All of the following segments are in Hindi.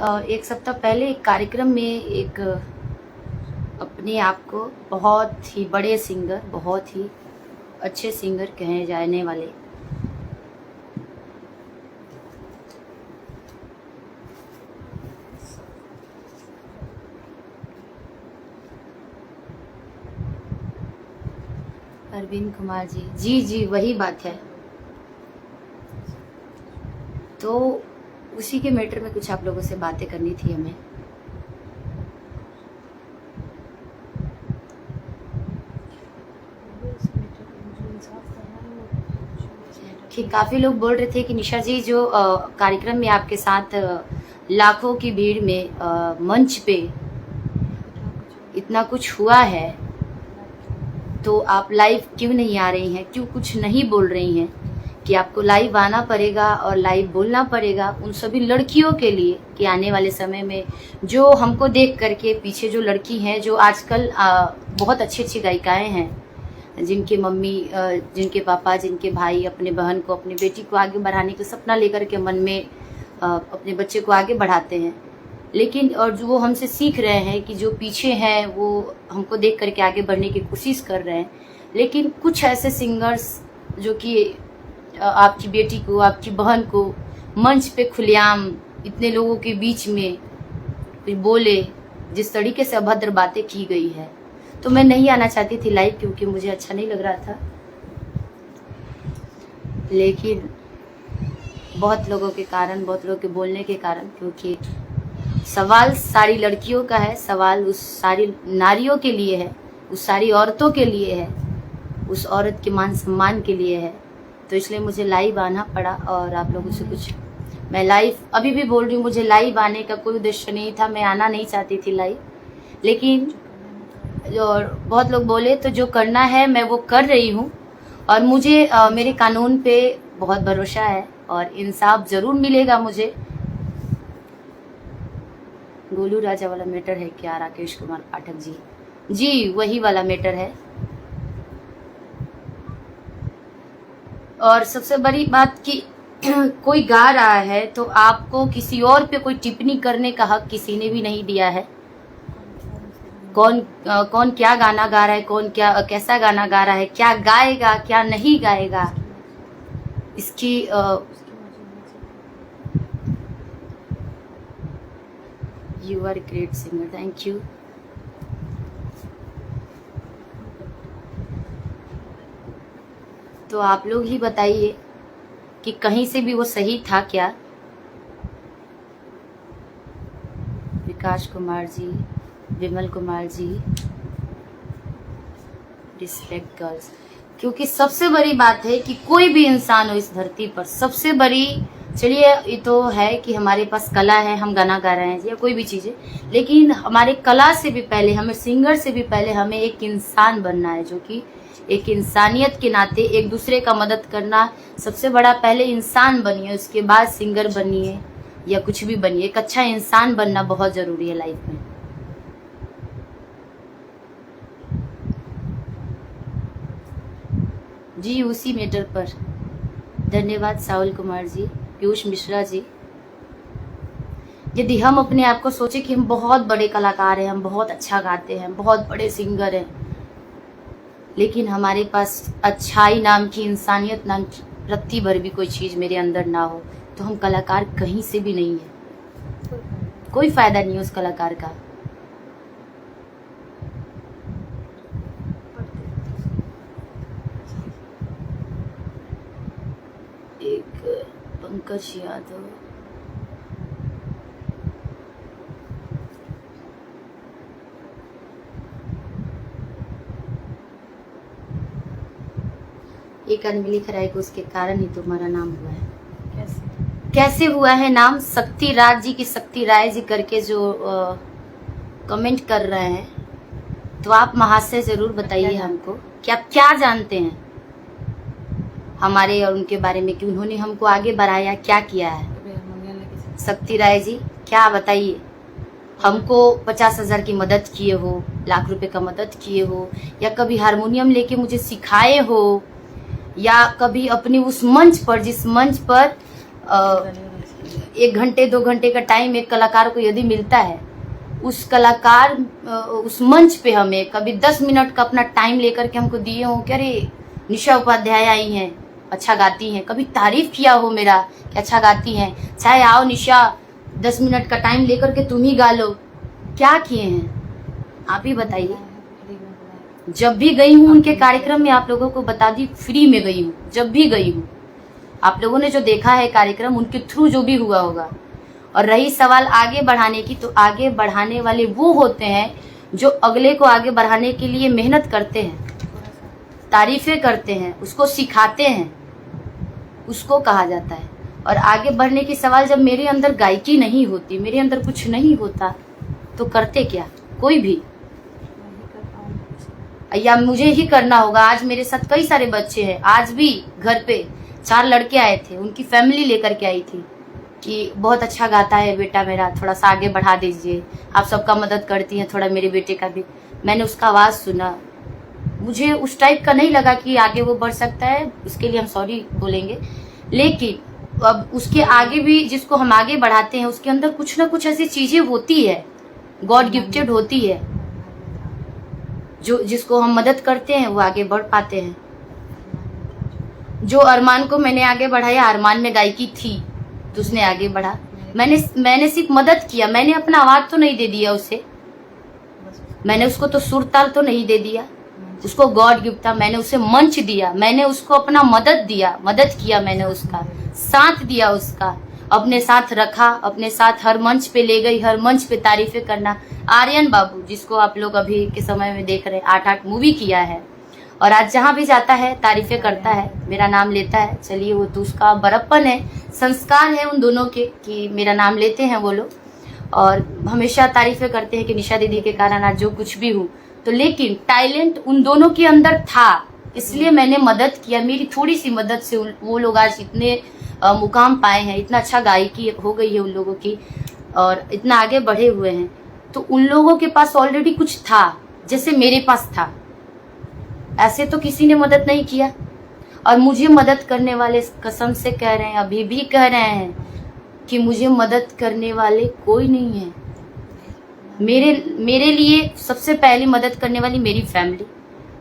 एक सप्ताह पहले एक कार्यक्रम में एक अपने आप को बहुत ही बड़े सिंगर, बहुत ही अच्छे सिंगर कहे जाने वाले अरविंद कुमार जी जी वही बात है। तो उसी के मैटर में कुछ आप लोगों से बातें करनी थी हमें कि काफ़ी लोग बोल रहे थे कि निशा जी जो कार्यक्रम में आपके साथ लाखों की भीड़ में मंच पे इतना कुछ हुआ है, तो आप लाइव क्यों नहीं आ रही हैं, क्यों कुछ नहीं बोल रही हैं कि आपको लाइव आना पड़ेगा और लाइव बोलना पड़ेगा उन सभी लड़कियों के लिए कि आने वाले समय में जो हमको देख करके पीछे जो लड़की हैं जो आजकल बहुत अच्छी अच्छी गायिकाएं हैं, जिनके मम्मी, जिनके पापा, जिनके भाई अपने बहन को, अपनी बेटी को आगे बढ़ाने का सपना लेकर के मन में अपने बच्चे को आगे बढ़ाते हैं, लेकिन और जो वो हमसे सीख रहे हैं कि जो पीछे हैं वो हमको देख करके आगे बढ़ने की कोशिश कर रहे हैं, लेकिन कुछ ऐसे सिंगर्स जो कि आपकी बेटी को, आपकी बहन को मंच पे खुलेआम इतने लोगों के बीच में कुछ बोले, जिस तरीके से अभद्र बातें की गई है, तो मैं नहीं आना चाहती थी लाइव क्योंकि मुझे अच्छा नहीं लग रहा था, लेकिन बहुत लोगों के कारण, बहुत लोगों के बोलने के कारण, क्योंकि सवाल सारी लड़कियों का है, सवाल उस सारी नारियों के लिए है, उस सारी औरतों के लिए है, उस औरत के मान सम्मान के लिए है, तो इसलिए मुझे लाइव आना पड़ा। और आप लोगों से कुछ, मैं लाइव अभी भी बोल रही हूँ, मुझे लाइव आने का कोई उद्देश्य नहीं था, मैं आना नहीं चाहती थी लाइव, लेकिन और बहुत लोग बोले तो जो करना है मैं वो कर रही हूँ, और मुझे मेरे कानून पे बहुत भरोसा है और इंसाफ जरूर मिलेगा मुझे। गोलू राजा वाला मैटर है क्या, राकेश कुमार पाठक जी? जी वही वाला मैटर है। और सबसे बड़ी बात कि कोई गा रहा है तो आपको किसी और पे कोई टिप्पणी करने का हक किसी ने भी नहीं दिया है। कौन क्या गाना गा रहा है, कौन क्या कैसा गाना गा रहा है, क्या गाएगा क्या नहीं गाएगा, इसकी you are great singer, thank you. तो आप लोग ही बताइए कि कहीं से भी वो सही था क्या? विकास कुमार जी, विमल कुमार जी, रिस्पेक्ट गर्ल्स, क्योंकि सबसे बड़ी बात है कि कोई भी इंसान हो इस धरती पर, सबसे बड़ी, चलिए ये तो है कि हमारे पास कला है, हम गाना गा रहे हैं या कोई भी चीज़ है, लेकिन हमारे कला से भी पहले, हमें सिंगर से भी पहले हमें एक इंसान बनना है, जो कि एक इंसानियत के नाते एक दूसरे का मदद करना। सबसे बड़ा पहले इंसान बनिए, उसके बाद सिंगर बनिए या कुछ भी बनिए। एक अच्छा इंसान बनना बहुत ज़रूरी है लाइफ में। जी उसी मैटर पर धन्यवाद साहुल कुमार जी, पीयूष मिश्रा जी। यदि हम अपने आप को सोचे कि हम बहुत बड़े कलाकार हैं, हम बहुत अच्छा गाते हैं, बहुत बड़े सिंगर हैं, लेकिन हमारे पास अच्छाई नाम की, इंसानियत नाम की रत्ती भर भी कोई चीज़ मेरे अंदर ना हो, तो हम कलाकार कहीं से भी नहीं है, कोई फायदा नहीं है उस कलाकार का। एक पंकज यादव, एक आदमी लिख रहा है कि उसके कारण ही तुम्हारा नाम हुआ है। कैसे हुआ है नाम? शक्ति राज जी की, शक्ति राय जी करके जो कमेंट कर रहे हैं, तो आप महाशय जरूर बताइए हमको कि आप क्या जानते हैं हमारे और उनके बारे में, कि उन्होंने हमको आगे बढ़ाया, क्या किया है? शक्ति राय जी क्या बताइए, हमको 50,000 की मदद किए हो, लाख रुपए का मदद किए हो, या कभी हारमोनियम लेके मुझे सिखाए हो, या कभी अपनी उस मंच पर, जिस मंच पर 1 घंटे 2 घंटे का टाइम एक कलाकार को यदि मिलता है, उस कलाकार उस मंच पे हमें कभी 10 मिनट का अपना टाइम लेकर के हमको दिए हो कि अरे निशा उपाध्याय आई हैं, अच्छा गाती हैं, कभी तारीफ किया हो मेरा कि अच्छा गाती हैं, चाहे आओ निशा 10 मिनट का टाइम लेकर के तुम ही गा लो, क्या किए हैं आप ही बताइए। जब भी गई हूँ उनके कार्यक्रम में, आप लोगों को बता दी, फ्री में गई हूँ, जब भी गई हूँ। आप लोगों ने जो देखा है कार्यक्रम, उनके थ्रू जो भी हुआ होगा। और रही सवाल आगे बढ़ाने की, तो आगे बढ़ाने वाले वो होते हैं जो अगले को आगे बढ़ाने के लिए मेहनत करते हैं, तारीफें करते हैं, उसको सिखाते हैं, उसको कहा जाता है। और आगे बढ़ने की सवाल, जब मेरे अंदर गायकी नहीं होती, मेरे अंदर कुछ नहीं होता, तो करते क्या कोई भी, या मुझे ही करना होगा। आज मेरे साथ कई सारे बच्चे हैं, आज भी घर पे 4 लड़के आए थे, उनकी फैमिली लेकर के आई थी कि बहुत अच्छा गाता है बेटा मेरा, थोड़ा सा आगे बढ़ा दीजिए, आप सबका मदद करती हैं, थोड़ा मेरे बेटे का भी। मैंने उसका आवाज़ सुना, मुझे उस टाइप का नहीं लगा कि आगे वो बढ़ सकता है, उसके लिए हम सॉरी बोलेंगे। लेकिन अब उसके आगे भी जिसको हम आगे बढ़ाते हैं, उसके अंदर कुछ ना कुछ ऐसी चीज़ें होती है, गॉड गिफ्टेड होती है, जो जिसको हम मदद करते हैं वो आगे बढ़ पाते हैं। जो अरमान को मैंने आगे बढ़ाया, अरमान में गायकी थी तो उसने आगे बढ़ा। मैंने सिर्फ मदद किया, मैंने अपना आवाज तो नहीं दे दिया उसे, मैंने उसको तो सुर ताल तो नहीं दे दिया, उसको गॉड गिफ्ट था, मैंने उसे मंच दिया, मैंने उसको अपना मदद दिया, मदद किया, मैंने उसका साथ दिया, उसका अपने साथ रखा, अपने साथ हर मंच पे ले गई, हर मंच पे तारीफें करना। आर्यन बाबू, जिसको आप लोग अभी के समय में देख रहे हैं, 8 मूवी किया है, और आज जहाँ भी जाता है तारीफें करता है, मेरा नाम लेता है। चलिए, वो तो उसका बड़प्पन है, संस्कार है उन दोनों के कि मेरा नाम लेते हैं वो लोग, और हमेशा तारीफें करते हैं कि निशा दीदी के कारण आज जो कुछ भी हूँ। तो लेकिन टैलेंट उन दोनों के अंदर था, इसलिए मैंने मदद किया। मेरी थोड़ी सी मदद से वो लोग आज इतने मुकाम पाए हैं, इतना अच्छा गायकी हो गई है उन लोगों की, और इतना आगे बढ़े हुए हैं। तो उन लोगों के पास ऑलरेडी कुछ था, जैसे मेरे पास था। ऐसे तो किसी ने मदद नहीं किया, और मुझे मदद करने वाले कसम से कह रहे हैं, अभी भी कह रहे हैं कि मुझे मदद करने वाले कोई नहीं है। मेरे लिए सबसे पहली मदद करने वाली मेरी फैमिली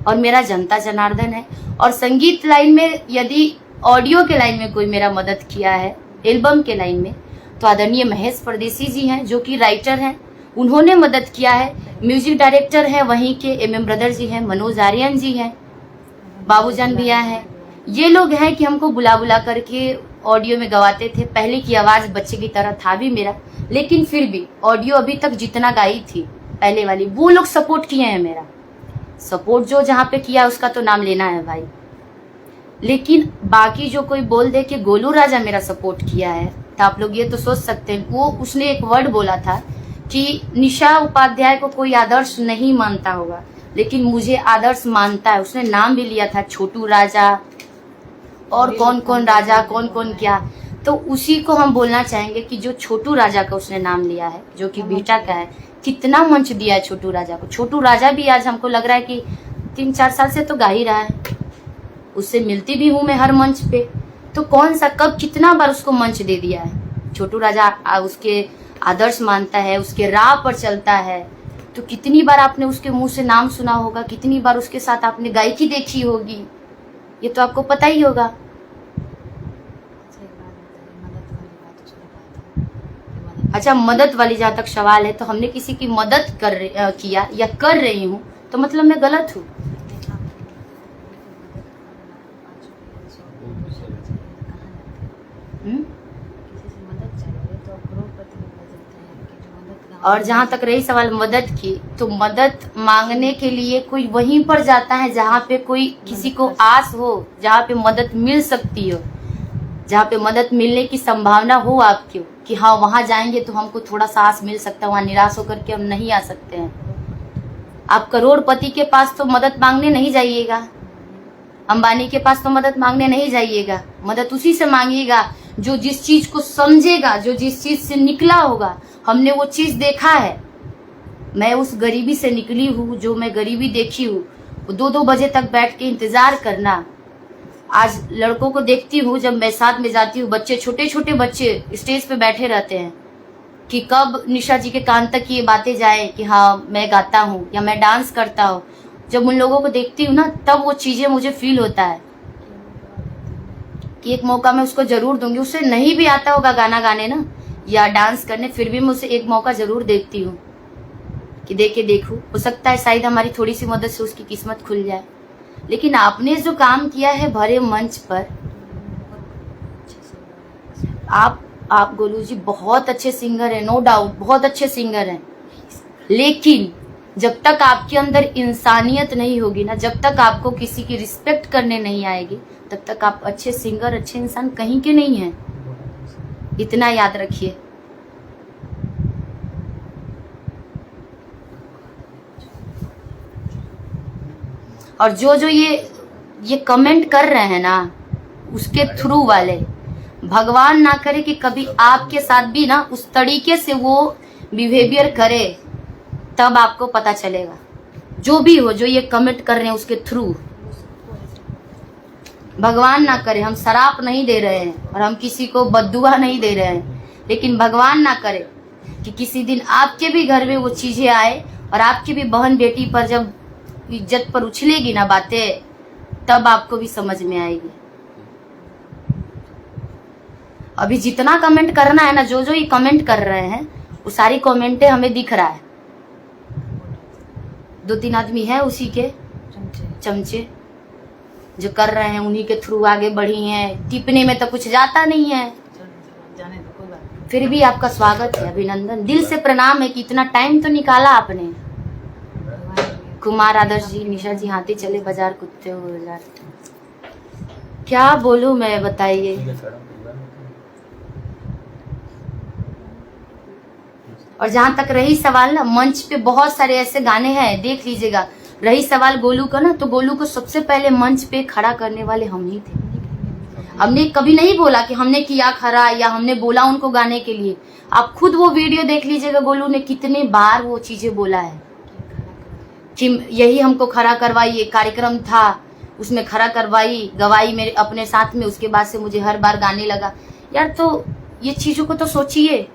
और मेरा जनता जनार्दन है। और संगीत लाइन में, यदि ऑडियो के लाइन में कोई मेरा मदद किया है, एल्बम के लाइन में, तो आदरणीय महेश परदेसी जी हैं, जो कि राइटर हैं, उन्होंने मदद किया है। म्यूजिक डायरेक्टर हैं वहीं के MM ब्रदर जी हैं, मनोज आर्यन जी हैं, बाबूजान भैया हैं। ये लोग हैं कि हमको बुला बुला करके ऑडियो में गवाते थे। पहले की आवाज़ बच्चे की तरह था भी मेरा, लेकिन फिर भी ऑडियो अभी तक जितना गाई थी पहले वाली, वो लोग सपोर्ट किए हैं। मेरा सपोर्ट जो जहाँ पे किया उसका तो नाम लेना है भाई। लेकिन बाकी जो कोई बोल दे कि गोलू राजा मेरा सपोर्ट किया है, तो आप लोग ये तो सोच सकते हैं, वो उसने एक वर्ड बोला था कि निशा उपाध्याय को कोई आदर्श नहीं मानता होगा, लेकिन मुझे आदर्श मानता है। उसने नाम भी लिया था, छोटू राजा और कौन कौन राजा, कौन कौन क्या। तो उसी को हम बोलना चाहेंगे कि जो छोटू राजा का उसने नाम लिया है, जो कि बेटा का है, कितना मंच दिया है छोटू राजा को। छोटू राजा भी आज हमको लग रहा है कि 3-4 साल से तो गा ही रहा है, उससे मिलती भी हूँ मैं हर मंच पे। तो कौन सा, कब, कितना बार उसको मंच दे दिया है। छोटू राजा उसके आदर्श मानता है, उसके राह पर चलता है। तो कितनी बार आपने उसके मुंह से नाम सुना होगा, कितनी बार उसके साथ आपने गायकी देखी होगी, ये तो आपको पता ही होगा। अच्छा, मदद वाली जहाँ तक सवाल है, तो हमने किसी की मदद किया या कर रही हूँ तो मतलब मैं गलत हूँ। और जहाँ तक रही सवाल मदद की, तो मदद मांगने के लिए कोई वहीं पर जाता है जहाँ पे कोई किसी को आस हो, जहाँ पे मदद मिल सकती हो, जहाँ पे मदद मिलने की संभावना हो आपकी, कि हाँ वहाँ जाएंगे तो हमको थोड़ा सा आस मिल सकता है, वहाँ निराश होकर के हम नहीं आ सकते हैं। आप करोड़पति के पास तो मदद मांगने नहीं जाइएगा, अंबानी के पास तो मदद मांगने नहीं जाइएगा। मदद उसी से मांगिएगा जो जिस चीज को समझेगा, जो जिस चीज से निकला होगा। हमने वो चीज देखा है, मैं उस गरीबी से निकली हूँ, जो मैं गरीबी देखी हूँ। 2-2 बजे तक बैठ के इंतजार करना, आज लड़कों को देखती हूँ, जब मैं साथ में जाती हूँ, बच्चे, छोटे छोटे बच्चे स्टेज पे बैठे रहते हैं कि कब निशा जी के कान तक ये बातें जाए कि हाँ मैं गाता हूँ या मैं डांस करता हूँ। जब उन लोगों को देखती हूँ ना, तब वो चीजें मुझे फील होता है कि एक मौका मैं उसको जरूर दूंगी। उसे नहीं भी आता होगा गाना गाने ना या डांस करने, फिर भी मैं उसे एक मौका जरूर देखती हूँ कि देखूं, हो सकता है शायद हमारी थोड़ी सी मदद से उसकी किस्मत खुल जाए। लेकिन आपने जो काम किया है भरे मंच पर, आप गोलू जी बहुत अच्छे सिंगर हैं, नो डाउट बहुत अच्छे सिंगर हैं। लेकिन जब तक आपके अंदर इंसानियत नहीं होगी ना, जब तक आपको किसी की रिस्पेक्ट करने नहीं आएगी, तब तक आप अच्छे सिंगर, अच्छे इंसान कहीं के नहीं हैं। इतना याद रखिए। और जो ये कमेंट कर रहे हैं ना, उसके थ्रू वाले, भगवान ना करे कि कभी आपके साथ भी ना उस तरीके से वो बिहेवियर करे, तब आपको पता चलेगा। जो भी हो, जो ये कमेंट कर रहे हैं उसके थ्रू, भगवान ना करे, हम शराप नहीं दे रहे हैं और हम किसी को बद्दुआ नहीं दे रहे हैं, लेकिन भगवान ना करे कि किसी दिन आपके भी घर में वो चीजें आए और आपकी भी बहन बेटी पर जब इज्जत पर उछलेगी ना बातें, तब आपको भी समझ में आएगी। अभी जितना कमेंट करना है ना, जो ये कमेंट कर रहे हैं, वो सारी कमेंटें हमें दिख रहा है। 2-3 आदमी है उसी के चमचे जो कर रहे हैं, उन्हीं के थ्रू आगे बढ़ी हैं। टिपने में तो कुछ जाता नहीं है, फिर भी आपका स्वागत है, अभिनंदन, दिल से प्रणाम है कि इतना टाइम तो निकाला आपने। कुमार आदर्श जी, निशा जी, हाथी चले बाजार, कुत्ते हो बाजार, क्या बोलूं मैं, बताइए। और जहां तक रही सवाल ना, मंच पे बहुत सारे ऐसे गाने हैं, देख लीजिएगा। रही सवाल गोलू का ना, तो गोलू को सबसे पहले मंच पे खड़ा करने वाले हम ही थे। हमने कभी नहीं बोला कि हमने किया खड़ा या हमने बोला उनको गाने के लिए। आप खुद वो वीडियो देख लीजिएगा, गोलू ने कितने बार वो चीजें बोला है कि यही हमको खड़ा करवाई। कार्यक्रम था, उसमें खड़ा करवाई, गवाई मेरे अपने साथ में, उसके बाद से मुझे हर बार गाने लगा। यार, तो ये चीजों को तो सोचिए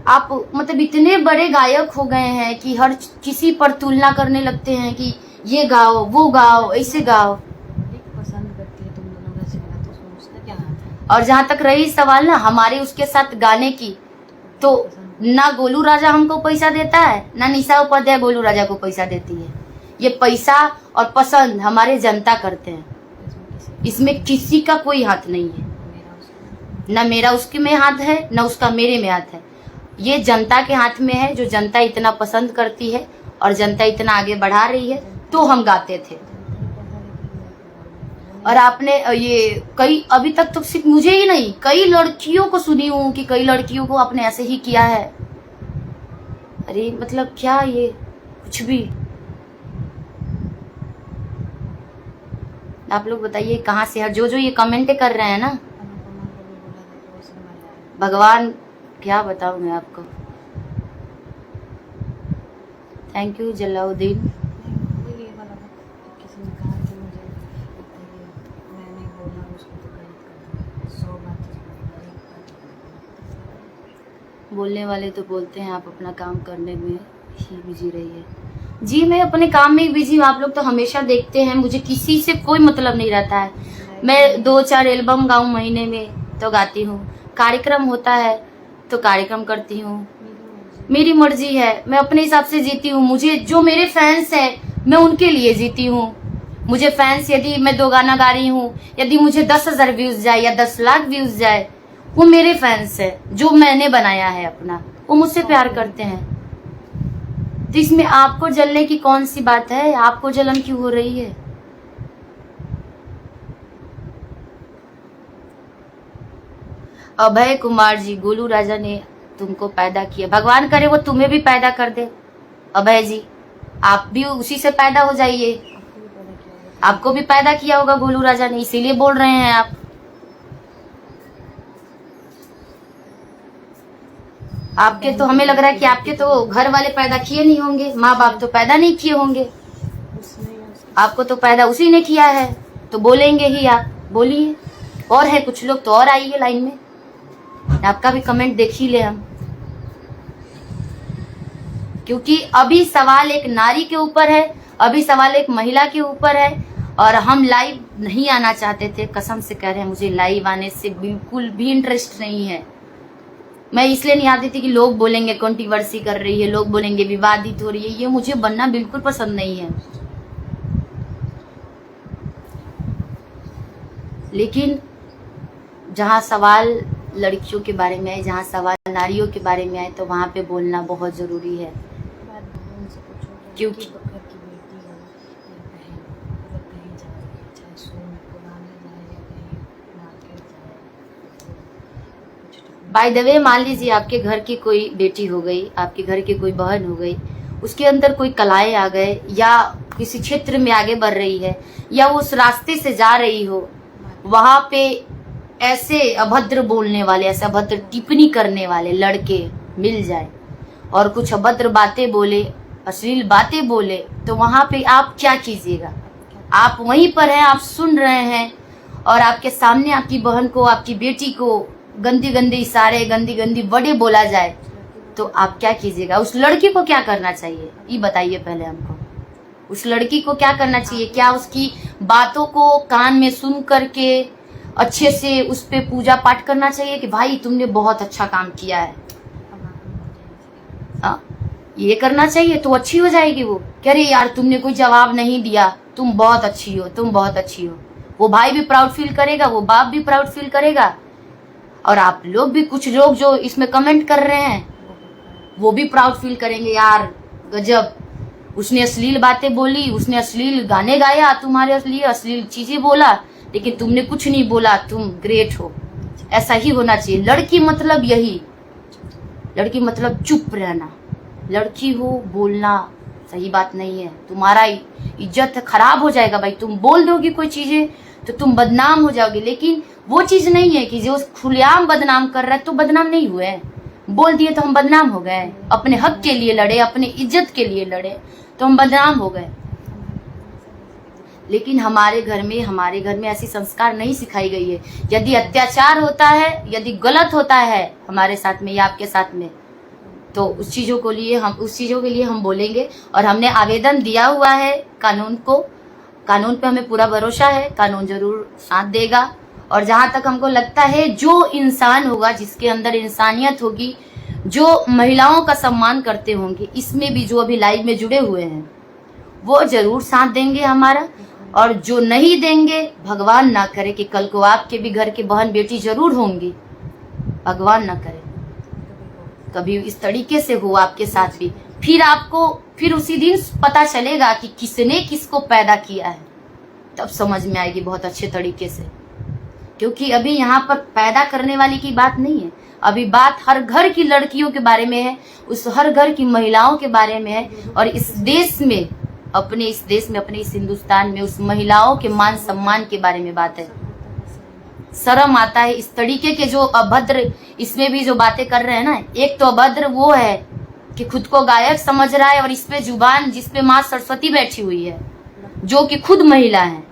आप। मतलब इतने बड़े गायक हो गए हैं कि हर किसी पर तुलना करने लगते हैं कि ये गाओ, वो गाओ, ऐसे गाओ। पसंद करती है तुम दोनों का चेहरा, तो उसका क्या नाम है? और जहां तक रही सवाल ना हमारे उसके साथ गाने की, तो ना गोलू राजा हमको पैसा देता है, ना निशा उपाध्याय गोलू राजा को पैसा देती है। ये पैसा और पसंद हमारे जनता करते हैं, इसमें किसी का कोई हाथ नहीं है। ना मेरा उसके में हाथ है, ना उसका मेरे में हाथ है। ये जनता के हाथ में है, जो जनता इतना पसंद करती है और जनता इतना आगे बढ़ा रही है, तो हम गाते थे। और आपने ये कई, अभी तक तो सिर्फ मुझे ही नहीं, कई लड़कियों को सुनी हूँ कि कई लड़कियों को आपने ऐसे ही किया है। अरे मतलब क्या, ये कुछ भी। आप लोग बताइए कहाँ से है जो ये कमेंट कर रहे हैं ना, भगवान क्या बताऊं मैं आपको। Thank you Jalauddin. बोलने वाले तो बोलते हैं, आप अपना काम करने में ही बिजी रहिए। जी मैं अपने काम में ही बिजी हूँ, आप लोग तो हमेशा देखते हैं, मुझे किसी से कोई मतलब नहीं रहता है। मैं 2-4 एल्बम गाऊं महीने में तो गाती हूँ, कार्यक्रम होता है तो कार्यक्रम करती हूँ, मेरी मर्जी है, मैं अपने हिसाब से जीती हूँ। मुझे जो मेरे फैंस हैं मैं उनके लिए जीती हूँ। मुझे फैंस, यदि मैं 2 गाना गा रही हूँ, यदि मुझे 10,000 व्यूज जाए या 10 लाख व्यूज जाए, वो मेरे फैंस है, जो मैंने बनाया है अपना, वो मुझसे प्यार करते हैं। तो इसमें आपको जलने की कौन सी बात है, आपको जलन क्यों हो रही है? अभय कुमार जी, गोलू राजा ने तुमको पैदा किया, भगवान करे वो तुम्हें भी पैदा कर दे। अभय जी, आप भी उसी से पैदा हो जाइए, आपको भी पैदा किया होगा गोलू राजा ने, इसीलिए बोल रहे हैं आप। आपके तो, हमें लग रहा है कि आपके तो घर वाले पैदा किए नहीं होंगे, माँ बाप तो पैदा नहीं किए होंगे, आपको तो पैदा उसी ने किया है, तो बोलेंगे ही आप, बोलिए। और है कुछ लोग तो और आइए लाइन में, आपका भी कमेंट देख ही ले हम, क्योंकि अभी सवाल एक नारी के ऊपर है, अभी सवाल एक महिला के ऊपर है। और हम लाइव नहीं आना चाहते थे, कसम से कह रहे हैं, मुझे लाइव आने से बिल्कुल भी इंटरेस्ट नहीं है। मैं इसलिए नहीं आती थी कि लोग बोलेंगे कंट्रोवर्सी कर रही है, लोग बोलेंगे विवादित हो रही है, ये मुझे बनना बिल्कुल पसंद नहीं है। लेकिन जहाँ सवाल लड़कियों के बारे में आए, जहाँ सवाल नारियों के बारे में आए, तो वहाँ पे बोलना बहुत ज़रूरी है। क्योंकि घर की बेटी हो या बहन, अगर कहीं जा रही है, चाहे सोने पुराने जाए या कहीं मार्केट जाए, तो कुछ बाय द वे, मान लीजिए आपके घर की कोई बेटी हो गई, आपके घर की कोई बहन हो गई, उसके अंदर कोई कलाएं आ गए, या किसी क्षेत्र में आगे बढ़ रही है, या वो उस रास्ते से जा रही हो, वहां पे ऐसे अभद्र बोलने वाले, ऐसे अभद्र टिप्पणी करने वाले लड़के मिल जाए और कुछ अभद्र बातें बोले, अश्लील बातें बोले, तो वहां पे आप क्या कीजिएगा? आप वहीं पर हैं, आप सुन रहे हैं, और आपके सामने आपकी बहन को, आपकी बेटी को गंदी गंदी इशारे, गंदी गंदी वर्डे बोला जाए, तो आप क्या कीजिएगा? उस लड़की को क्या करना चाहिए, ये बताइए पहले हमको। उस लड़की को क्या करना चाहिए? क्या उसकी बातों को कान में सुन करके अच्छे से उस पे पूजा पाठ करना चाहिए कि भाई तुमने बहुत अच्छा काम किया है? ये करना चाहिए तो अच्छी हो जाएगी वो, कह रही यार तुमने कोई जवाब नहीं दिया, तुम बहुत अच्छी हो, तुम बहुत अच्छी हो। वो भाई भी प्राउड फील करेगा, वो बाप भी प्राउड फील करेगा, और आप लोग भी, कुछ लोग जो इसमें कमेंट कर रहे हैं वो भी प्राउड फील करेंगे, यार गजब, उसने अश्लील बातें बोली, उसने अश्लील गाने गाया, तुम्हारे लिए अश्लील चीजें बोला, लेकिन तुमने कुछ नहीं बोला, तुम ग्रेट हो। ऐसा ही होना चाहिए। लड़की मतलब यही, लड़की मतलब चुप रहना, लड़की हो बोलना सही बात नहीं है। तुम्हारा इज्जत खराब हो जाएगा भाई, तुम बोल दोगी कोई चीजें तो तुम बदनाम हो जाओगे। लेकिन वो चीज नहीं है कि जो खुलेआम बदनाम कर रहा है तो बदनाम नहीं हुए, बोल दिए तो हम बदनाम हो गए। अपने हक के लिए लड़े, अपने इज्जत के लिए लड़े तो हम बदनाम हो गए। लेकिन हमारे घर में ऐसी संस्कार नहीं सिखाई गई है। यदि अत्याचार होता है, यदि गलत होता है हमारे साथ में या आपके साथ में, तो उस चीजों के लिए हम बोलेंगे। और हमने आवेदन दिया हुआ है कानून को, कानून पे हमें पूरा भरोसा है, कानून जरूर साथ देगा। और जहां तक हमको लगता है, जो इंसान होगा जिसके अंदर इंसानियत होगी, जो महिलाओं का सम्मान करते होंगे, इसमें भी जो अभी लाइव में जुड़े हुए हैं वो जरूर साथ देंगे हमारा। और जो नहीं देंगे, भगवान ना करे कि कल को आपके भी घर के बहन बेटी जरूर होंगी, भगवान ना करे कभी इस तरीके से हो आपके साथ भी। फिर उसी दिन पता चलेगा कि किसने किसको पैदा किया है, तब समझ में आएगी बहुत अच्छे तरीके से। क्योंकि अभी यहाँ पर पैदा करने वाली की बात नहीं है, अभी बात हर घर की लड़कियों के बारे में है, उस हर घर की महिलाओं के बारे में है। और इस देश में, अपने इस हिंदुस्तान में उस महिलाओं के मान सम्मान के बारे में बात है। शर्म आता है इस तरीके के जो अभद्र इसमें भी जो बातें कर रहे हैं ना। एक तो अभद्र वो है कि खुद को गायक समझ रहा है, और इस पे जुबान जिसपे माँ सरस्वती बैठी हुई है, जो कि खुद महिला है।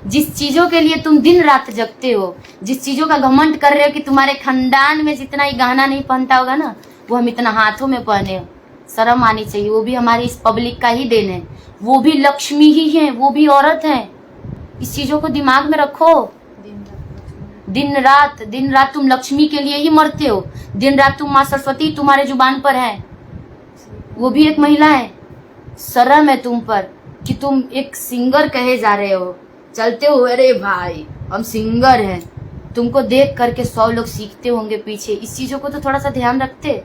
जिस चीजों के लिए तुम दिन रात जगते हो, जिस चीजों का घमंड कर रहे हो कि तुम्हारे खानदान में जितना ही गहना नहीं पहनता होगा ना, वो हम इतना हाथों में पहने। शर्म आनी चाहिए। वो भी हमारी इस पब्लिक का ही देन है, वो भी लक्ष्मी ही है, वो भी औरत है। इस चीजों को दिमाग में रखो। दिन रात तुम लक्ष्मी के लिए ही मरते हो, दिन रात तुम माँ सरस्वती तुम्हारे जुबान पर है, वो भी एक महिला है। शर्म है तुम पर कि तुम एक सिंगर कहे जा रहे हो, चलते हो अरे भाई हम सिंगर हैं। तुमको देख करके 100 लोग सीखते होंगे पीछे। इस चीजों को तो थोड़ा सा ध्यान रखते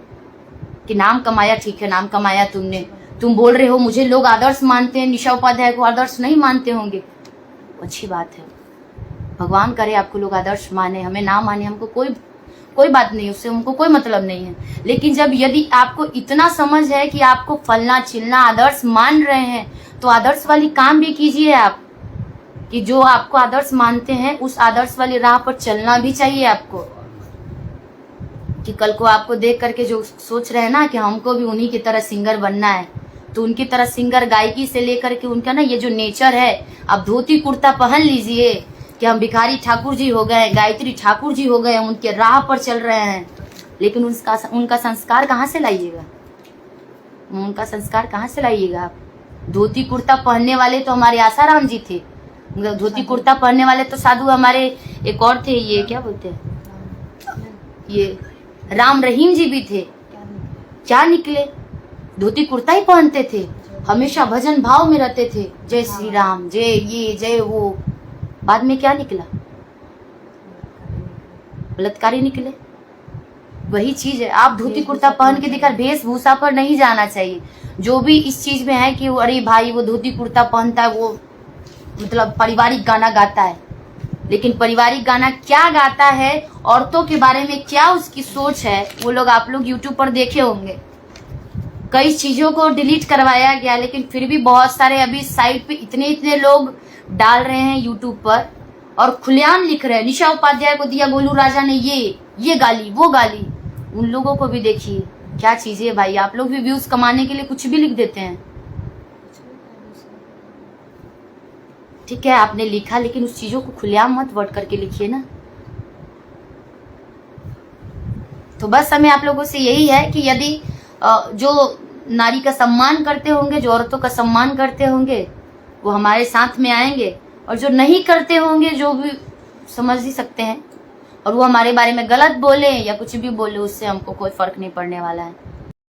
कि नाम कमाया, ठीक है नाम कमाया तुमने, तुम बोल रहे हो मुझे लोग आदर्श मानते हैं, निशा उपाध्याय को आदर्श नहीं मानते होंगे, अच्छी बात है। भगवान करे आपको लोग आदर्श माने, हमें ना माने, हमको कोई बात नहीं, उससे हमको कोई मतलब नहीं है। लेकिन यदि आपको इतना समझ है कि आपको फलना चिलना आदर्श मान रहे हैं, तो आदर्श वाली काम भी कीजिए आप, कि जो आपको आदर्श मानते हैं उस आदर्श वाली राह पर चलना भी चाहिए आपको। कि कल को आपको देख करके जो सोच रहे हैं ना कि हमको भी उन्हीं की तरह सिंगर बनना है, तो उनकी तरह सिंगर गायकी से लेकर के उनका ना ये जो नेचर है, आप धोती कुर्ता पहन लीजिए कि हम भिखारी ठाकुर जी हो गए, गायत्री ठाकुर जी हो गए, हम उनके राह पर चल रहे हैं, लेकिन उनका संस्कार कहाँ से लाइएगा? उनका संस्कार कहाँ से लाइएगा आप? धोती कुर्ता पहनने वाले तो हमारे आसाराम जी थे, धोती कुर्ता पहनने वाले तो साधु हमारे एक और थे, ये क्या बोलते हैं, ये राम रहीम जी भी थे। क्या निकले? धोती कुर्ता ही पहनते थे, हमेशा भजन भाव में रहते थे, जय श्री राम, जय ये जय वो। बाद में क्या निकला? बलात्कारी निकले। वही चीज है, आप धोती कुर्ता पहन के दिखा, वेशभूषा पर नहीं जाना चाहिए। जो भी इस चीज में है कि अरे भाई वो धोती कुर्ता पहनता है, वो मतलब पारिवारिक गाना गाता है, लेकिन पारिवारिक गाना क्या गाता है, औरतों के बारे में क्या उसकी सोच है, वो लोग आप लोग यूट्यूब पर देखे होंगे। कई चीजों को डिलीट करवाया गया, लेकिन फिर भी बहुत सारे अभी साइट पे इतने लोग डाल रहे हैं यूट्यूब पर और खुलेआम लिख रहे हैं, निशा उपाध्याय को दिया गोलू राजा ने ये गाली वो गाली। उन लोगों को भी देखिए क्या चीजें है भाई, आप लोग भी व्यूज कमाने के लिए कुछ भी लिख देते हैं। ठीक है आपने लिखा, लेकिन उस चीजों को खुलेआम मत वर्ड करके लिखिए ना। तो बस हमें आप लोगों से यही है कि यदि जो नारी का सम्मान करते होंगे, जो औरतों का सम्मान करते होंगे, वो हमारे साथ में आएंगे, और जो नहीं करते होंगे, जो भी समझ ही सकते हैं, और वो हमारे बारे में गलत बोले या कुछ भी बोले, उससे हमको कोई फर्क नहीं पड़ने वाला है।